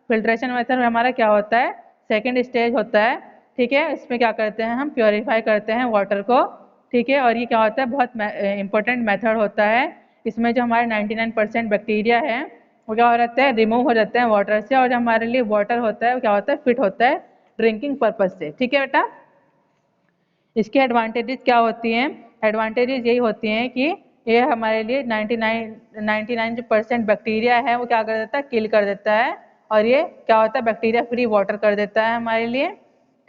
फिल्ट्रेशन मेथड हमारा क्या होता है, सेकेंड स्टेज होता है। ठीक है। इसमें क्या करते हैं, हम प्योरीफाई करते हैं वाटर को। ठीक है। और ये क्या होता है, बहुत इंपॉर्टेंट मेथड होता है। इसमें जो हमारे 99% बैक्टीरिया है वो क्या हो जाता है, रिमूव हो जाते हैं वाटर से, और जो हमारे लिए वाटर होता है वो क्या होता है, फिट होता है ड्रिंकिंग पर्पज से। ठीक है बेटा। इसके एडवांटेजेस क्या होती हैं, एडवांटेजेस यही होती हैं कि ये हमारे लिए 99 जो परसेंट बैक्टीरिया है वो क्या कर देता है, किल कर देता है, और ये क्या होता है, बैक्टीरिया फ्री वाटर कर देता है हमारे लिए।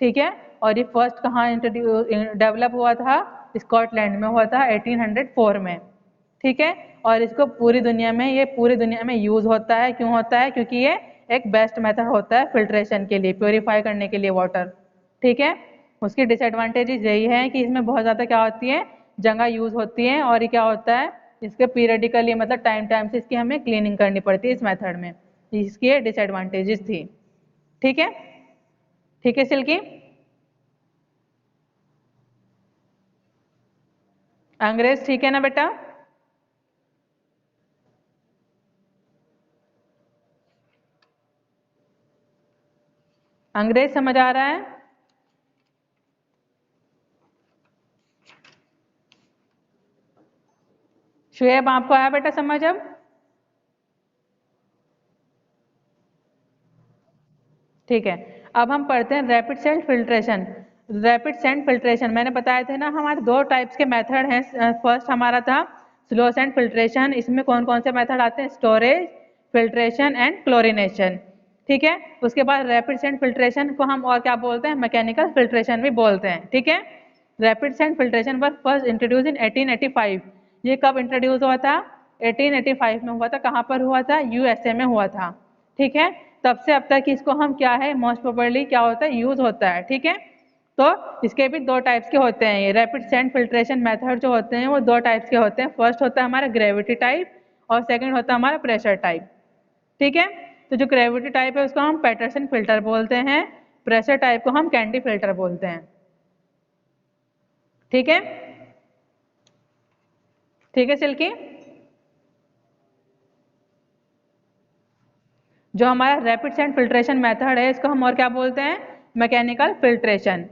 ठीक है। और ये फर्स्ट कहाँ इंट्रोड्यूस डेवलप हुआ था, स्कॉटलैंड में हुआ था 1804 में। ठीक है। और इसको पूरी दुनिया में, ये पूरी दुनिया में यूज होता है। क्यों होता है, क्योंकि ये एक बेस्ट मेथड होता है फिल्ट्रेशन के लिए, प्योरीफाई करने के लिए वाटर। ठीक है। उसकी डिसएडवांटेजेस यही है कि इसमें बहुत ज़्यादा क्या होती है, जगह यूज़ होती है, और ये क्या होता है, इसके पीरियडिकली मतलब टाइम टाइम से इसकी हमें क्लीनिंग करनी पड़ती है इस मेथड में। इसकी डिसएडवांटेजेस थी। ठीक है। ठीक है सिल्की। अंग्रेज ठीक है ना बेटा। अंग्रेज समझ आ रहा है। शुएब आपको आया बेटा समझ अब। ठीक है। अब हम पढ़ते हैं rapid sand filtration. Rapid sand filtration मैंने बताए थे ना, हमारे दो टाइप्स के मेथड हैं। फर्स्ट हमारा था स्लो सेंट फिल्ट्रेशन। इसमें कौन कौन से मेथड आते हैं, स्टोरेज, फिल्ट्रेशन एंड क्लोरिनेशन। ठीक है। उसके बाद रैपिड सेंट फिल्ट्रेशन को हम और क्या बोलते हैं, मैकेनिकल फिल्ट्रेशन भी बोलते हैं। ठीक है। रैपिड सेंट फिल्ट्रेशन वर फर्स्ट इंट्रोड्यूस इन 1885। ये कब इंट्रोड्यूस हुआ था, 1885 में हुआ था। कहाँ पर हुआ था, यूएसए में हुआ था। ठीक है। तब से अब तक इसको हम क्या है, मोस्ट प्रोबेबली क्या होता है, यूज होता है। ठीक है। तो इसके भी दो टाइप्स के होते हैं। ये रैपिड सैंड फिल्ट्रेशन मेथड जो होते हैं वो दो टाइप्स के होते हैं। फर्स्ट होता है हमारा ग्रेविटी टाइप, और सेकंड होता है हमारा प्रेशर टाइप। ठीक है। तो जो ग्रेविटी टाइप है उसको हम पैटरसन फिल्टर बोलते हैं, प्रेशर टाइप को हम कैंडी फिल्टर बोलते हैं। ठीक है। ठीक है सिल्की। जो हमारा रैपिड सैंड फिल्ट्रेशन मेथड है इसको हम और क्या बोलते हैं, मैकेनिकल फिल्ट्रेशन।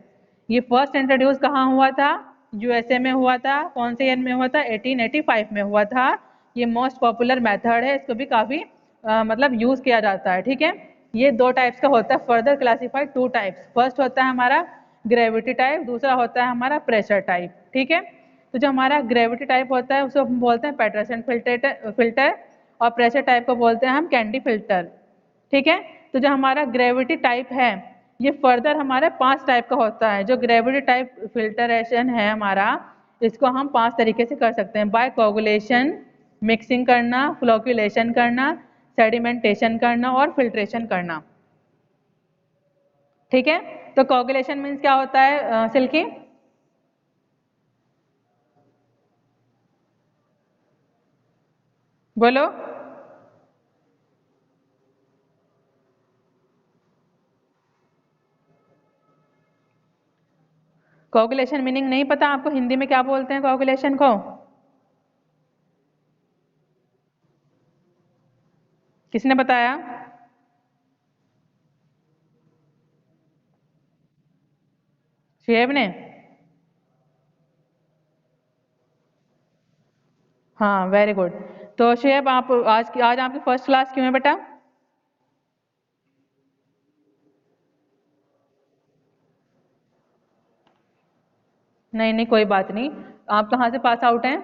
ये फर्स्ट इंट्रोड्यूस कहाँ हुआ था, यूएसए में हुआ था। कौन से ईयर में हुआ था, 1885 में हुआ था। ये मोस्ट पॉपुलर मेथड है, इसको भी काफ़ी मतलब यूज़ किया जाता है। ठीक है। ये दो टाइप्स का होता है, फर्दर क्लासीफाइड 2 टाइप्स। फर्स्ट होता है हमारा ग्रेविटी टाइप, दूसरा होता है हमारा प्रेशर टाइप। ठीक है। तो जो हमारा ग्रेविटी टाइप होता है उसको हम बोलते हैं पैटरसन फिल्टर, और प्रेशर टाइप को बोलते हैं हम कैंडी फिल्टर। ठीक है। तो जो हमारा ग्रेविटी टाइप है ये फर्दर हमारे 5 टाइप का होता है। जो ग्रेविटी टाइप फिल्टरेशन है हमारा, इसको हम 5 तरीके से कर सकते हैं, बाय कोगुलेशन, मिक्सिंग करना, फ्लोक्यूलेशन करना, सेडिमेंटेशन करना और फिल्ट्रेशन करना। ठीक है, तो कोगुलेशन मीन्स क्या होता है सिल्की? बोलो। कोगुलेशन मीनिंग नहीं पता आपको? हिंदी में क्या बोलते हैं कोगुलेशन को? किसने बताया? शुएब ने? हाँ, वेरी गुड। तो शुएब, आप आज आपकी फर्स्ट क्लास क्यों है बेटा? नहीं नहीं, कोई बात नहीं। आप कहाँ से पास आउट हैं?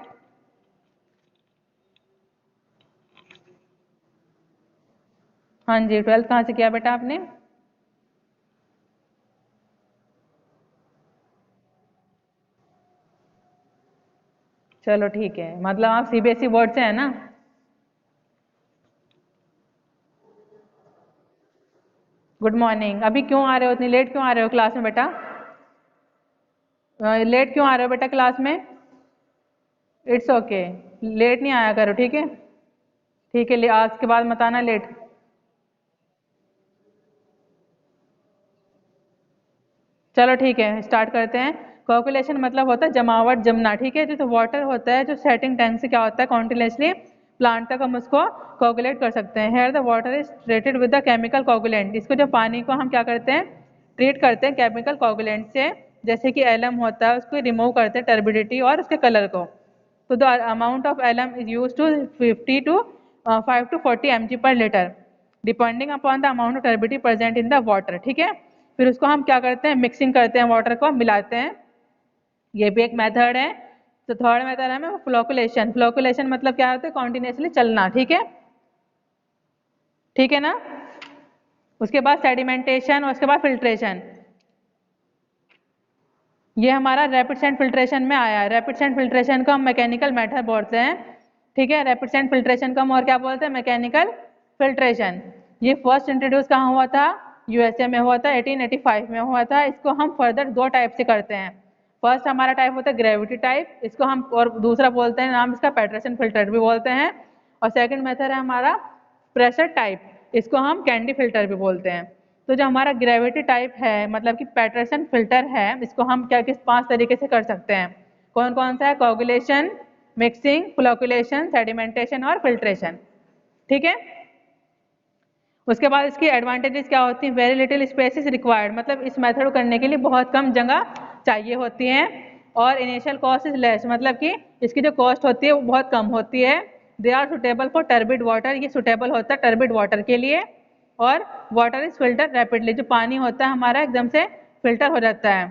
हाँ जी, 12th कहाँ से किया बेटा आपने? चलो ठीक है, मतलब आप सीबीएसई बोर्ड से है ना? Good morning. अभी क्यों आ रहे हो, इतनी लेट क्यों आ रहे हो क्लास में बेटा? लेट क्यों आ रहे हो बेटा क्लास में? इट्स ओके, लेट नहीं आया करो, ठीक है? ठीक है, आज के बाद मत आना लेट। चलो ठीक है, स्टार्ट करते हैं। कोकुलेशन मतलब होता है जमावट, जमना, ठीक है? जो वाटर होता है जो सेटिंग टैंक से क्या होता है कॉन्टिन्यूसली प्लांट तक हम उसको कोगुलेट कर सकते हैं। Here the water is treated with the chemical coagulant. इसको जो पानी को हम क्या करते हैं, ट्रीट करते हैं केमिकल कोगुलेंट से, जैसे कि एलम होता है उसको रिमूव करते हैं टर्बिडिटी और उसके कलर को। तो the amount of alum is use to 50 to 5 to 40 mg per litre, depending upon the amount of turbidity present in the water, ठीक है? फिर उसको हम क्या करते हैं, मिक्सिंग करते हैं, वाटर को मिलाते हैं। ये भी एक मेथड है। तो थर्ड मेथड है में फ्लोकुलेशन। फ्लोकुलेशन मतलब क्या होता है, कॉन्टिन्यूसली चलना, ठीक है? ठीक है ना? उसके बाद सेडिमेंटेशन और उसके बाद फिल्ट्रेशन। ये हमारा रैपिड सेंट फिल्ट्रेशन में आया है। रैपिड सेंट फिल्ट्रेशन को हम मैकेनिकल मेथड बोलते हैं, ठीक है? रैपिड सेंट फिल्ट्रेशन को हम और क्या बोलते हैं, मैकेनिकल फिल्ट्रेशन। ये फर्स्ट इंट्रोड्यूस कहाँ हुआ था? यूएसए में हुआ था, 1885 में हुआ था। इसको हम फर्दर दो टाइप से करते हैं। फर्स्ट हमारा टाइप होता है ग्रेविटी टाइप, इसको हम, और दूसरा बोलते हैं नाम इसका पैटरसन फिल्टर भी बोलते हैं। और सेकंड मेथड है हमारा प्रेशर टाइप, इसको हम कैंडी फिल्टर भी बोलते हैं। तो जो हमारा ग्रेविटी टाइप है मतलब कि पैटरसन फिल्टर है, इसको हम क्या किस 5 तरीके से कर सकते हैं। कौन कौन सा है? कोगुलेशन, मिक्सिंग, फ्लोकुलेशन, सेडिमेंटेशन और फिल्ट्रेशन, ठीक है? उसके बाद इसकी एडवांटेजेस क्या होती हैं? Very little space is required, मतलब इस मेथड को करने के लिए बहुत कम जगह चाहिए होती है। और इनिशियल कॉस्ट इज लेस, मतलब कि इसकी जो कॉस्ट होती है वो बहुत कम होती है। They are suitable for turbid water, ये सुटेबल होता है टर्बिड वाटर के लिए। और वाटर इज फिल्टर रैपिडली, जो पानी होता है हमारा एकदम से फिल्टर हो जाता है,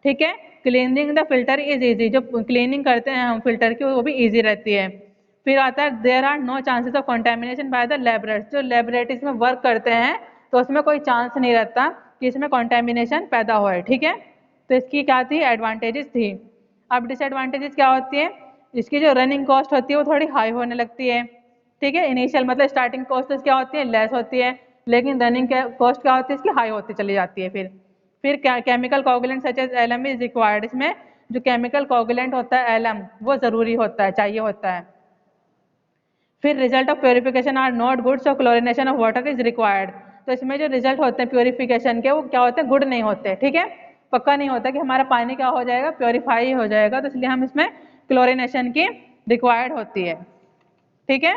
ठीक है? Cleaning the filter is easy, जो क्लीनिंग करते हैं हम फिल्टर की वो भी ईजी रहती है। फिर आता है there are no chances of contamination by the labourers, जो लेबोरेटरीज में वर्क करते हैं तो उसमें कोई चांस नहीं रहता कि इसमें कंटेमिनेशन पैदा हो, ठीक है? तो इसकी क्या थी, एडवांटेजेस थी। अब डिसएडवांटेजेस क्या होती है? इसकी जो रनिंग कॉस्ट होती है वो थोड़ी हाई होने लगती है, ठीक है? इनिशियल मतलब स्टार्टिंग कॉस्ट क्या होती है, लेस होती है, लेकिन रनिंग कॉस्ट क्या होती है इसकी, हाई होती चली जाती है। फिर क्या, chemical coagulant such as alum is required, इसमें जो केमिकल कोगुलेंट होता है एलम वो जरूरी होता है, चाहिए होता है। फिर result of purification are not good, so chlorination of water is required. तो इसमें जो रिजल्ट होते हैं प्योरिफिकेशन के वो क्या होते हैं, गुड नहीं होते, ठीक है? पक्का नहीं होता कि हमारा पानी क्या हो जाएगा, प्योरीफाई हो जाएगा। तो इसलिए हम इसमें क्लोरिनेशन की रिक्वायर्ड होती है, ठीक है?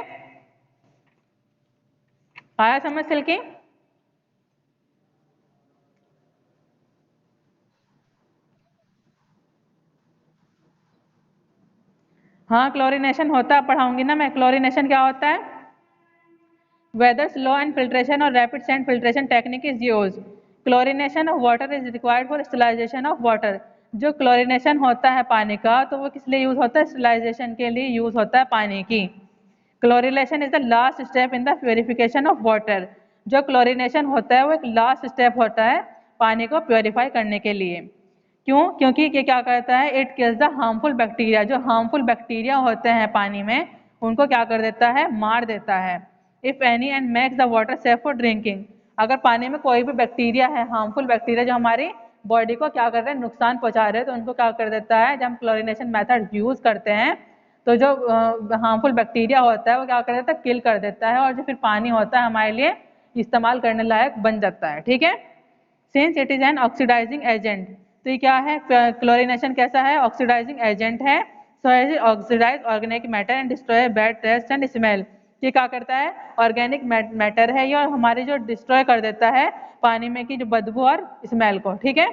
आया समझ सिल्की? हाँ, क्लोरिनेशन होता है, पढ़ाऊंगी ना मैं। क्लोरिनेशन क्या होता है? whether slow and filtration or rapid sand filtration technique is used, chlorination of water is required for sterilization of water। जो क्लोरिनेशन होता है पानी का तो वो किस लिए यूज होता है, स्टरलाइजेशन के लिए यूज होता है पानी की। Chlorination is the last step in the purification of water. जो क्लोरिनेशन होता है वो एक लास्ट स्टेप होता है पानी को प्योरीफाई करने के लिए। क्यों? क्योंकि ये क्या करता है, it kills the harmful bacteria, जो हार्मफुल बैक्टीरिया होते हैं पानी में उनको क्या कर देता है, मार देता है। If any and makes the water safe for drinking, अगर पानी में कोई भी बैक्टीरिया है, हार्मफुल बैक्टीरिया जो हमारी बॉडी को क्या कर रहे हैं, नुकसान पहुंचा रहे हैं, तो उनको क्या कर देता है, जब हम क्लोरिनेशन मेथड यूज करते हैं तो जो हार्मफुल बैक्टीरिया होता है वो क्या कर देता है, किल कर देता है, और जो फिर पानी होता है हमारे लिए इस्तेमाल करने लायक बन जाता है। ठीक है, since it is an oxidising agent, तो ये क्या है, क्लोरिनेशन कैसा है, ऑक्सीडाइजिंग एजेंट है। So as oxidise organic matter and destroy bad taste and smell, ये क्या करता है, ऑर्गेनिक मैटर है ये, और हमारे जो डिस्ट्रॉय कर देता है पानी में की जो बदबू और स्मेल को। ठीक है,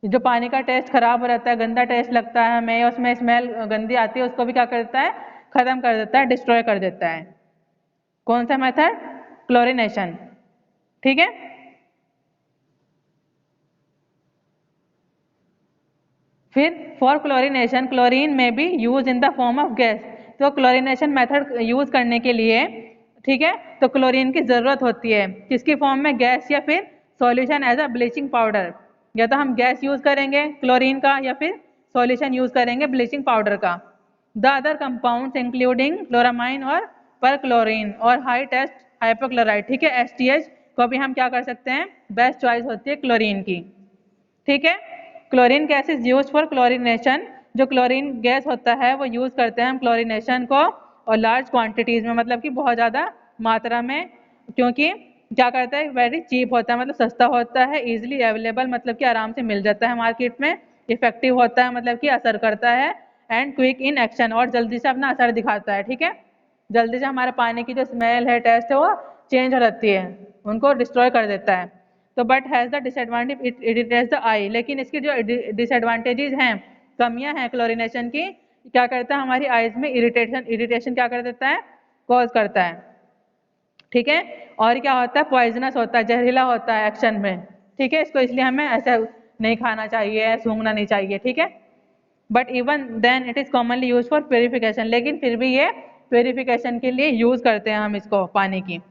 जो पानी का टेस्ट खराब हो रहता है, गंदा टेस्ट लगता है हमें, उसमें स्मेल गंदी आती है, उसको भी क्या कर देता है, खत्म कर देता है, डिस्ट्रॉय कर देता है। कौन सा मेथड, क्लोरिनेशन। ठीक है, फिर फॉर क्लोरिनेशन, क्लोरीन में भी use in the form of gas, तो क्लोरिनेशन मेथड यूज करने के लिए, ठीक है, तो क्लोरीन की जरूरत होती है, किसकी फॉर्म में, गैस या फिर solution as a bleaching powder, या तो हम गैस यूज करेंगे क्लोरीन का या फिर सॉल्यूशन यूज करेंगे ब्लीचिंग पाउडर का। The other compounds including chloramine और परक्लोरीन और हाई टेस्ट हाइपोक्लोराइड, ठीक है, एसटीएच को भी हम क्या कर सकते हैं, बेस्ट चॉइस होती है क्लोरीन की। ठीक है, chlorine gas is use for chlorination, जो क्लोरीन गैस होता है वो यूज करते हैं हम क्लोरिनेशन को, और लार्ज क्वांटिटीज में, मतलब कि बहुत ज़्यादा मात्रा में, क्योंकि क्या करता है, वेरी चीप होता है, मतलब सस्ता होता है, इजीली अवेलेबल, मतलब कि आराम से मिल जाता है मार्केट में, इफेक्टिव होता है, मतलब कि असर करता है, एंड क्विक इन एक्शन, और जल्दी से अपना असर दिखाता है। ठीक है, जल्दी से हमारे पानी की जो स्मेल है, टेस्ट है, वो चेंज हो जाती है, उनको डिस्ट्रॉय कर देता है। तो but has the disadvantage it irritates the eye, लेकिन इसकी जो डिसएडवांटेजेस हैं, कमियां हैं क्लोरिनेशन की, क्या करता है, हमारी आईज में इरिटेशन इरिटेशन क्या कर देता है, कॉज करता है। ठीक है, और क्या होता है, पॉइजनस होता है, जहरीला होता है एक्शन में। ठीक है, इसको इसलिए हमें ऐसा नहीं खाना चाहिए, सूंघना नहीं चाहिए। ठीक है, but even then it is commonly use for purification, लेकिन फिर भी ये प्योरिफिकेशन के लिए यूज करते हैं हम इसको, पानी की।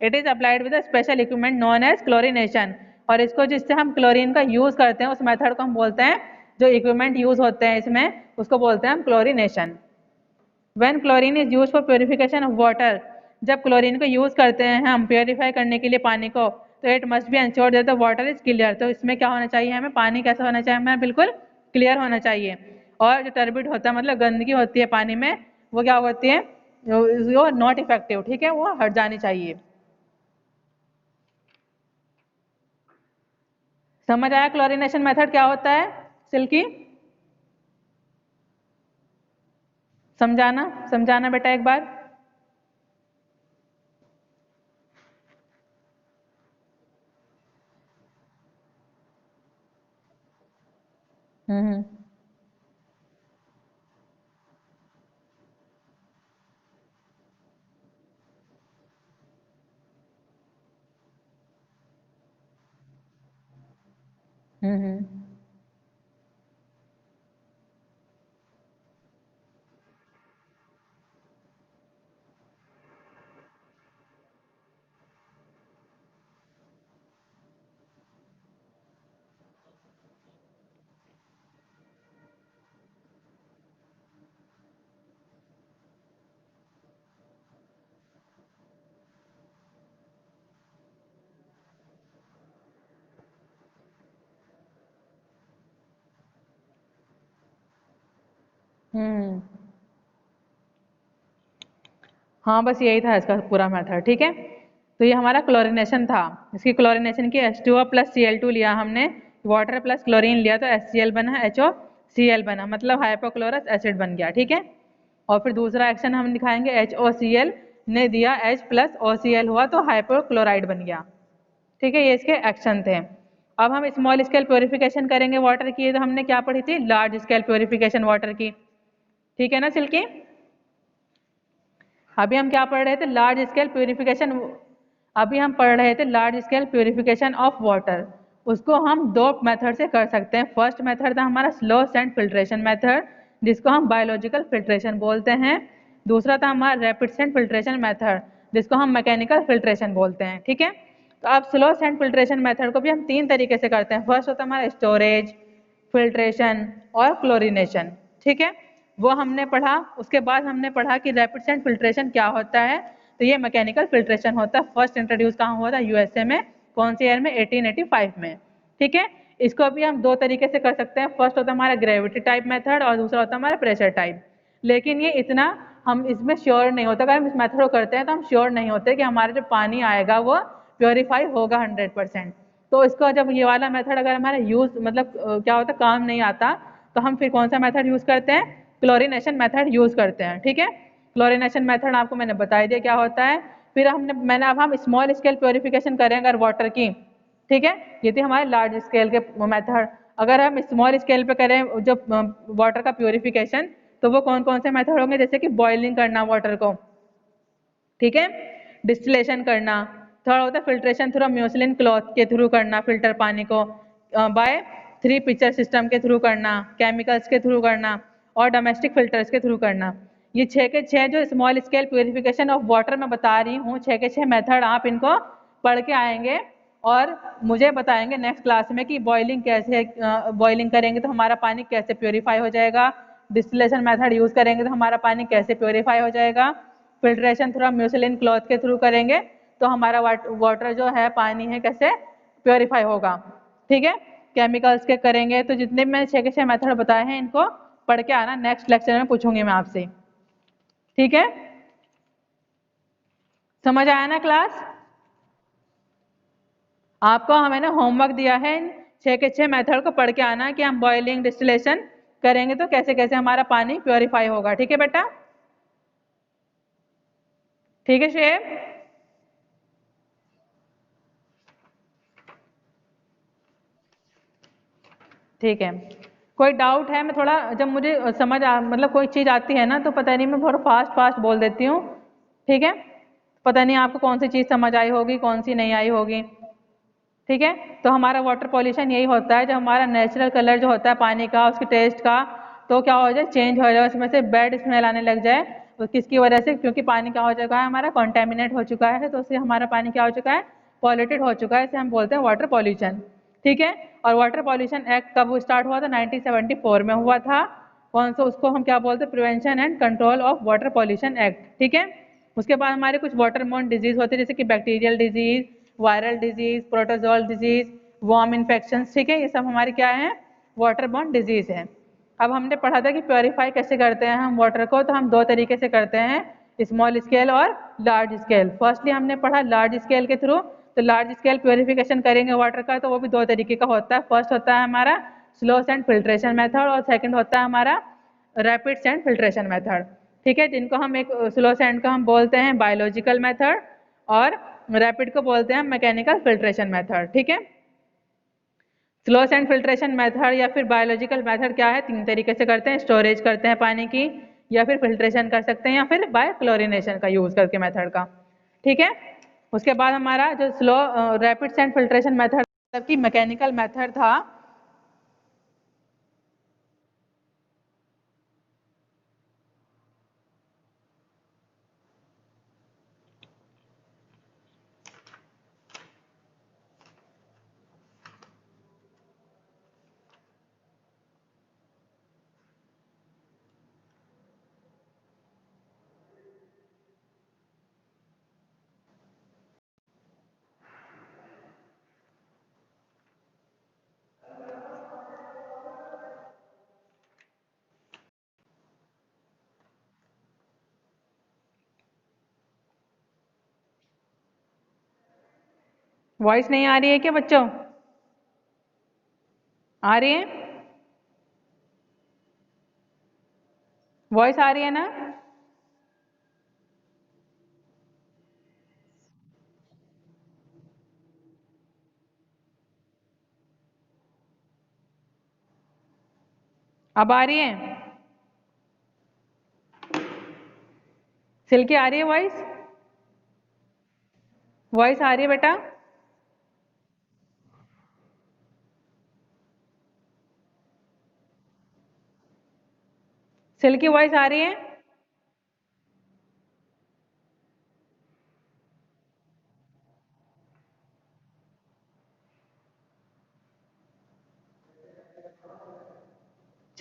It is applied with a special equipment known as chlorination, और इसको जिससे हम क्लोरीन का यूज करते हैं उस मेथड को हम बोलते हैं, जो इक्विपमेंट यूज होते हैं इसमें उसको बोलते हैं हम chlorination. When chlorine is use for purification of water, जब क्लोरीन को यूज करते हैं हम प्योरीफाई करने के लिए पानी को, तो it must be ensure that the water is clear, तो इसमें क्या होना चाहिए, हमें पानी कैसा होना चाहिए, हमें बिल्कुल क्लियर होना चाहिए, और जो टर्बिड होता है, मतलब गंदगी होती है पानी में, वो क्या होती है, वो नॉट इफेक्टिव, ठीक है, वो हट जानी चाहिए। समझ आया क्लोरिनेशन मेथड क्या होता है, सिल्की? समझाना समझाना बेटा एक बार। हम्म हम्म हम्म हाँ, बस यही था इसका पूरा मेथड। ठीक है, तो ये हमारा क्लोरिनेशन था। इसकी क्लोरिनेशन की H2O प्लस Cl2 लिया हमने, वाटर प्लस क्लोरीन लिया तो HCl बना, HOCl बना, मतलब हाइपोक्लोरस एसिड बन गया। ठीक है, और फिर दूसरा एक्शन हम दिखाएंगे, HOCl ने दिया H प्लस OCl हुआ तो हाइपोक्लोराइड बन गया। ठीक है, ये इसके एक्शन थे। अब हम स्मॉल स्केल प्योरिफिकेशन करेंगे वाटर की, तो हमने क्या पढ़ी थी, लार्ज स्केल प्योरिफिकेशन वाटर की। ठीक है ना सिल्की? अभी हम क्या पढ़ रहे थे, लार्ज स्केल प्योरिफिकेशन, अभी हम पढ़ रहे थे large scale purification of water. उसको हम दो मेथड से कर सकते हैं। फर्स्ट मेथड था हमारा स्लो सैंड फिल्ट्रेशन मेथड, जिसको हम बायोलॉजिकल फिल्ट्रेशन बोलते हैं। दूसरा था हमारा रैपिड सैंड फिल्ट्रेशन मेथड, जिसको हम मैकेनिकल फिल्ट्रेशन बोलते हैं। ठीक है, तो अब स्लो सैंड फिल्ट्रेशन मेथड को भी हम तीन तरीके से करते हैं। फर्स्ट होता है हमारा स्टोरेज, फिल्ट्रेशन और क्लोरीनेशन। ठीक है, वो हमने पढ़ा। उसके बाद हमने पढ़ा कि रैपिड सेंट फिल्ट्रेशन क्या होता है। तो ये मैकेनिकल फिल्ट्रेशन होता है। फर्स्ट इंट्रोड्यूस कहाँ हुआ था? यूएसए में। कौन सी ईयर में? 1885 में। ठीक है, इसको भी हम दो तरीके से कर सकते हैं। फर्स्ट होता है हमारा ग्रेविटी टाइप मेथड और दूसरा होता है हमारा प्रेशर टाइप। लेकिन ये इतना हम इसमें श्योर नहीं होता। अगर हम इस मेथड को करते हैं तो हम श्योर नहीं होते कि हमारा जो पानी आएगा वो प्योरीफाई होगा 100%। तो इसका जब ये वाला मेथड अगर हमारा यूज मतलब क्या होता है, काम नहीं आता, तो हम फिर कौन सा मेथड यूज करते हैं? क्लोरीनेशन मेथड यूज करते हैं। ठीक है, क्लोरीनेशन मेथड आपको मैंने बता दिया क्या होता है। फिर अब हम स्मॉल स्केल प्योरिफिकेशन करें अगर वाटर की। ठीक है, ये थी हमारे लार्ज स्केल के मेथड। अगर हम स्मॉल स्केल पे करें जो वाटर का प्योरिफिकेशन, तो वो कौन कौन से मेथड होंगे? जैसे कि बॉइलिंग करना वाटर को। ठीक है, डिस्टिलेशन करना। थर्ड होता है फिल्ट्रेशन थ्रू म्यूसिलिन क्लॉथ के थ्रू करना, फिल्टर पानी को बाय 3 पिक्चर सिस्टम के थ्रू करना, केमिकल्स के थ्रू करना और डोमेस्टिक फिल्टर्स के थ्रू करना। ये 6 के 6 जो small scale purification of water मैं बता रही हूँ, 6 के 6 मेथड आप इनको पढ़ के आएंगे और मुझे बताएंगे नेक्स्ट क्लास में कि बॉइलिंग कैसे बॉइलिंग करेंगे तो हमारा पानी कैसे प्योरीफाई हो जाएगा, डिस्टिलेशन मेथड यूज करेंगे तो हमारा पानी कैसे प्योरीफाई हो जाएगा, फिल्ट्रेशन थ्रू म्यूसिलिन क्लॉथ के थ्रू करेंगे तो हमारा वाटर जो है पानी है कैसे प्योरीफाई होगा। ठीक है, केमिकल्स के करेंगे। तो जितने भी मैंने 6 के 6 मेथड बताए हैं इनको पढ़ के आना, नेक्स्ट लेक्चर में पूछूंगी मैं आपसे। ठीक है, समझ आया ना क्लास? आपको मैंने होमवर्क दिया है इन 6 के 6 मेथड को पढ़ के आना कि हम बॉइलिंग डिस्टिलेशन करेंगे तो कैसे कैसे हमारा पानी प्योरीफाई होगा। ठीक है बेटा? ठीक है शेब? ठीक है, कोई डाउट है? मैं थोड़ा जब मुझे मतलब कोई चीज़ आती है ना तो पता नहीं मैं थोड़ा फास्ट फास्ट बोल देती हूँ। ठीक है, पता नहीं आपको कौन सी चीज़ समझ आई होगी कौन सी नहीं आई होगी। ठीक है, तो हमारा वाटर पॉल्यूशन यही होता है, जब हमारा नेचुरल कलर जो होता है पानी का उसके टेस्ट का तो क्या हो जाए, चेंज हो जाए, उसमें से बैड स्मेल आने लग जाए। तो किसकी वजह से? क्योंकि पानी क्या हो चुका है, हमारा कॉन्टेमिनेट हो चुका है, तो उससे हमारा पानी क्या हो चुका है, पॉल्यूटेड हो चुका है। इसे हम बोलते हैं वाटर पॉल्यूशन। ठीक है, और वाटर पॉल्यूशन एक्ट कब स्टार्ट हुआ था? 1974 में हुआ था। कौन सा? उसको हम क्या बोलते हैं? Prevention and control of water pollution act. ठीक है, उसके बाद हमारे कुछ वाटरबोर्न डिजीज होते हैं जैसे कि bacterial disease, viral disease, protozoal disease, warm infection. ठीक है, ये सब हमारे क्या है? वाटरबोर्न डिजीज है। अब हमने पढ़ा था कि प्योरीफाई कैसे करते हैं हम वाटर को, तो हम दो तरीके से करते हैं, स्मॉल स्केल और लार्ज स्केल। फर्स्टली हमने पढ़ा लार्ज स्केल के थ्रू। तो लार्ज स्केल प्योरिफिकेशन करेंगे वाटर का तो वो भी दो तरीके का होता है। फर्स्ट होता है हमारा स्लो सैंड फिल्ट्रेशन मेथड और सेकंड होता है हमारा रैपिड सैंड फिल्ट्रेशन मेथड। ठीक है, जिनको हम एक स्लो सैंड को हम बोलते हैं बायोलॉजिकल मेथड और रैपिड को बोलते हैं मैकेनिकल फिल्ट्रेशन मेथड। ठीक है, स्लो सैंड फिल्ट्रेशन मेथड या फिर बायोलॉजिकल मेथड क्या है? 3 तरीके से करते हैं, स्टोरेज करते हैं पानी की, या फिर फिल्ट्रेशन कर सकते हैं, या फिर बाय क्लोरीनेशन का यूज करके मेथड का। ठीक है, उसके बाद हमारा जो slow rapid sand filtration method मतलब कि मैकेनिकल मेथड था, वॉइस नहीं आ रही है क्या बच्चों? आ रही है? वॉइस आ रही है ना? अब आ रही है? सिल्की आ रही है वॉइस? वॉइस आ रही है बेटा? सिल्की वॉइस आ रही है?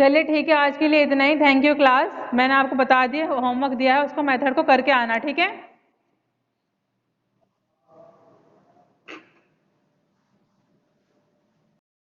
चलिए ठीक है, आज के लिए इतना ही। Thank you class. मैंने आपको बता दिया, होमवर्क दिया है, उसको मेथड को करके आना, ठीक है।